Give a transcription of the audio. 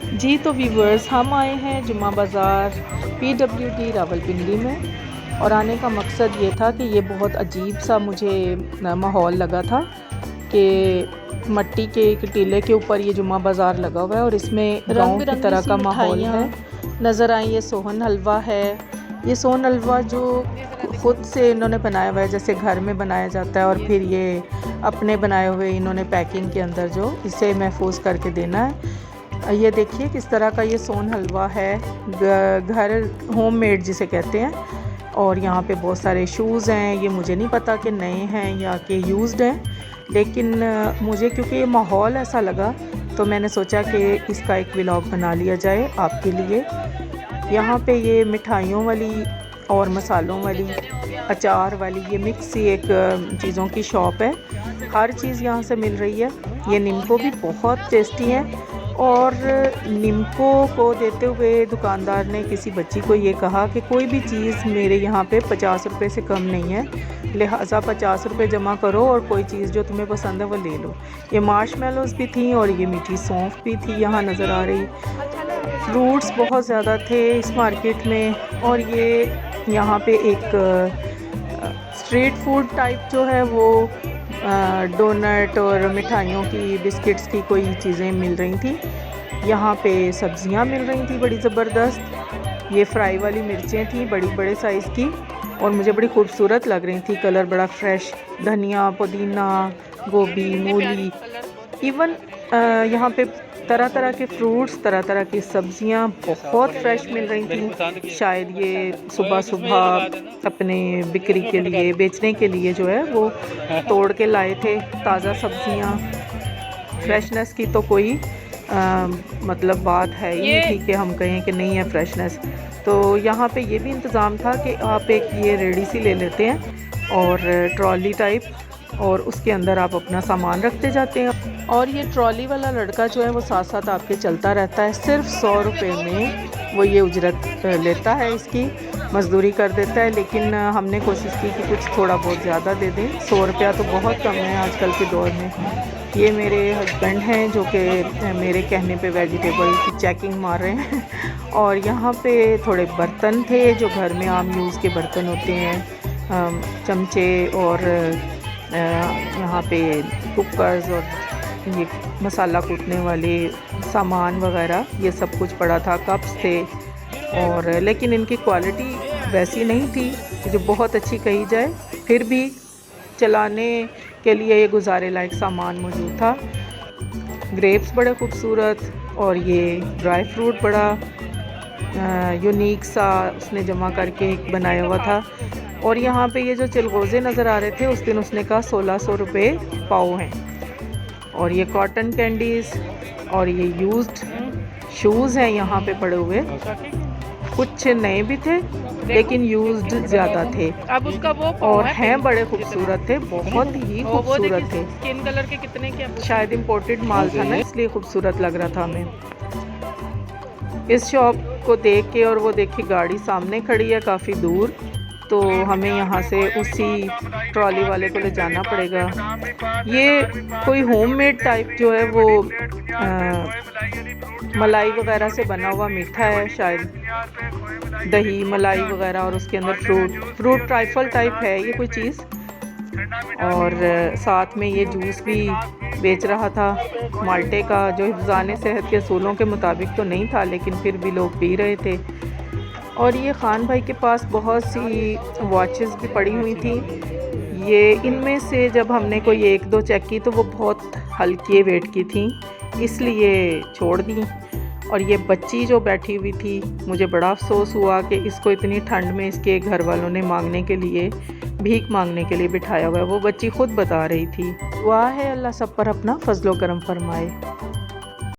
जी तो व्यूवर्स, हम आए हैं जुम्मा बाज़ार PWD रावलपिंडी में, और आने का मकसद ये था कि ये बहुत अजीब सा मुझे माहौल लगा था कि मट्टी के एक टीले के ऊपर ये जुम्मा बाज़ार लगा हुआ है और इसमें रंग की तरह का माहौल है। नज़र आई ये सोहन हलवा है। ये सोहन हलवा जो ख़ुद से इन्होंने बनाया हुआ है, जैसे घर में बनाया जाता है, और फिर ये अपने बनाए हुए इन्होंने पैकिंग के अंदर जो इसे महफूज करके देना है। ये देखिए किस तरह का ये सोन हलवा है, घर होममेड जिसे कहते हैं। और यहाँ पे बहुत सारे शूज़ हैं। ये मुझे नहीं पता कि नए हैं या कि यूज़्ड हैं, लेकिन मुझे क्योंकि ये माहौल ऐसा लगा तो मैंने सोचा कि इसका एक व्लॉग बना लिया जाए आपके लिए। यहाँ पे ये मिठाइयों वाली और मसालों वाली, अचार वाली, ये मिक्स सी एक चीज़ों की शॉप है। हर चीज़ यहाँ से मिल रही है। ये निम्को भी बहुत टेस्टी है, और निम्को को देते हुए दुकानदार ने किसी बच्ची को ये कहा कि कोई भी चीज़ मेरे यहाँ पे 50 रुपये से कम नहीं है, लिहाजा 50 रुपये जमा करो और कोई चीज़ जो तुम्हें पसंद है वो ले लो। ये मार्शमेलोज़ भी थी और ये मीठी सौंफ भी थी यहाँ नज़र आ रही। फ्रूट्स बहुत ज़्यादा थे इस मार्केट में। और ये यहाँ पे एक स्ट्रीट फूड टाइप जो है वो डोनट और मिठाइयों की, बिस्किट्स की कोई चीज़ें मिल रही थी। यहाँ पे सब्जियाँ मिल रही थी बड़ी ज़बरदस्त। ये फ्राई वाली मिर्चें थी बड़ी बड़े साइज़ की और मुझे बड़ी खूबसूरत लग रही थी। कलर बड़ा फ्रेश, धनिया, पुदीना, गोभी, मूली, इवन यहाँ पे तरह तरह के फ्रूट्स, तरह तरह की सब्जियां बहुत फ्रेश मिल रही थी। शायद ये सुबह सुबह अपने बिक्री के लिए, बेचने के लिए जो है वो तोड़ के लाए थे ताज़ा सब्जियां। फ्रेशनेस की तो कोई मतलब बात है ही नहीं थी कि हम कहें कि नहीं है फ्रेशनेस। तो यहाँ पे ये भी इंतज़ाम था कि आप एक ये रेडी सी ले लेते हैं और ट्रॉली टाइप, और उसके अंदर आप अपना सामान रखते जाते हैं। और ये ट्रॉली वाला लड़का जो है वो साथ साथ आपके चलता रहता है। सिर्फ 100 रुपये में वो ये उजरत लेता है, इसकी मज़दूरी कर देता है। लेकिन हमने कोशिश की कि कुछ थोड़ा बहुत ज़्यादा दे दें। 100 रुपया तो बहुत कम है आजकल के दौर में। ये मेरे हस्बैंड हैं जो कि मेरे कहने पे वेजिटेबल की चेकिंग मार रहे हैं। और यहाँ पे थोड़े बर्तन थे जो घर में आम यूज़ के बर्तन होते हैं, चमचे और यहाँ पे कुकर्स और ये मसाला कूटने वाले सामान वगैरह, ये सब कुछ पड़ा था। कप्स थे, और लेकिन इनकी क्वालिटी वैसी नहीं थी जो बहुत अच्छी कही जाए, फिर भी चलाने के लिए ये गुजारे लायक सामान मौजूद था। ग्रेप्स बड़े खूबसूरत, और ये ड्राई फ्रूट बड़ा यूनिक सा उसने जमा करके एक बनाया हुआ था। और यहाँ पे ये जो चिलगोज़े नज़र आ रहे थे उस दिन उसने कहा 1600 रुपये पाव हैं। और ये कॉटन कैंडीज़ और ये यूज्ड शूज़ हैं यहाँ पे पड़े हुए। कुछ नए भी थे लेकिन यूज्ड ज़्यादा थे। अब उसका वो और हैं बड़े खूबसूरत थे, बहुत ही खूबसूरत थे। स्किन कलर के कितने के? शायद इम्पोर्टेड माल था ना, इसलिए खूबसूरत लग रहा था हमें। इस शॉप को देख के, और वो देखिए गाड़ी सामने खड़ी है काफ़ी दूर, तो हमें यहाँ से उसी ट्रॉली वाले को ले जाना पड़ेगा। ये कोई होममेड टाइप जो है वो मलाई वगैरह से बना हुआ मीठा है, शायद दही मलाई वगैरह, और उसके अंदर फ्रूट ट्राइफल टाइप है ये कोई चीज़। और साथ में ये जूस भी बेच रहा था माल्टे का, जो हिफ़्ज़ाने सेहत के असूलों के मुताबिक तो नहीं था, लेकिन फिर भी लोग पी रहे थे। और ये ख़ान भाई के पास बहुत सी वॉचेस भी पड़ी हुई थी। ये इनमें से जब हमने कोई एक दो चेक की तो वो बहुत हल्की वेट की थी, इसलिए छोड़ दी। और ये बच्ची जो बैठी हुई थी, मुझे बड़ा अफसोस हुआ कि इसको इतनी ठंड में इसके घर वालों ने मांगने के लिए, भीख मांगने के लिए बिठाया हुआ है। वो बच्ची खुद बता रही थी। दुआ है अल्लाह सब पर अपना फजलो करम फरमाए।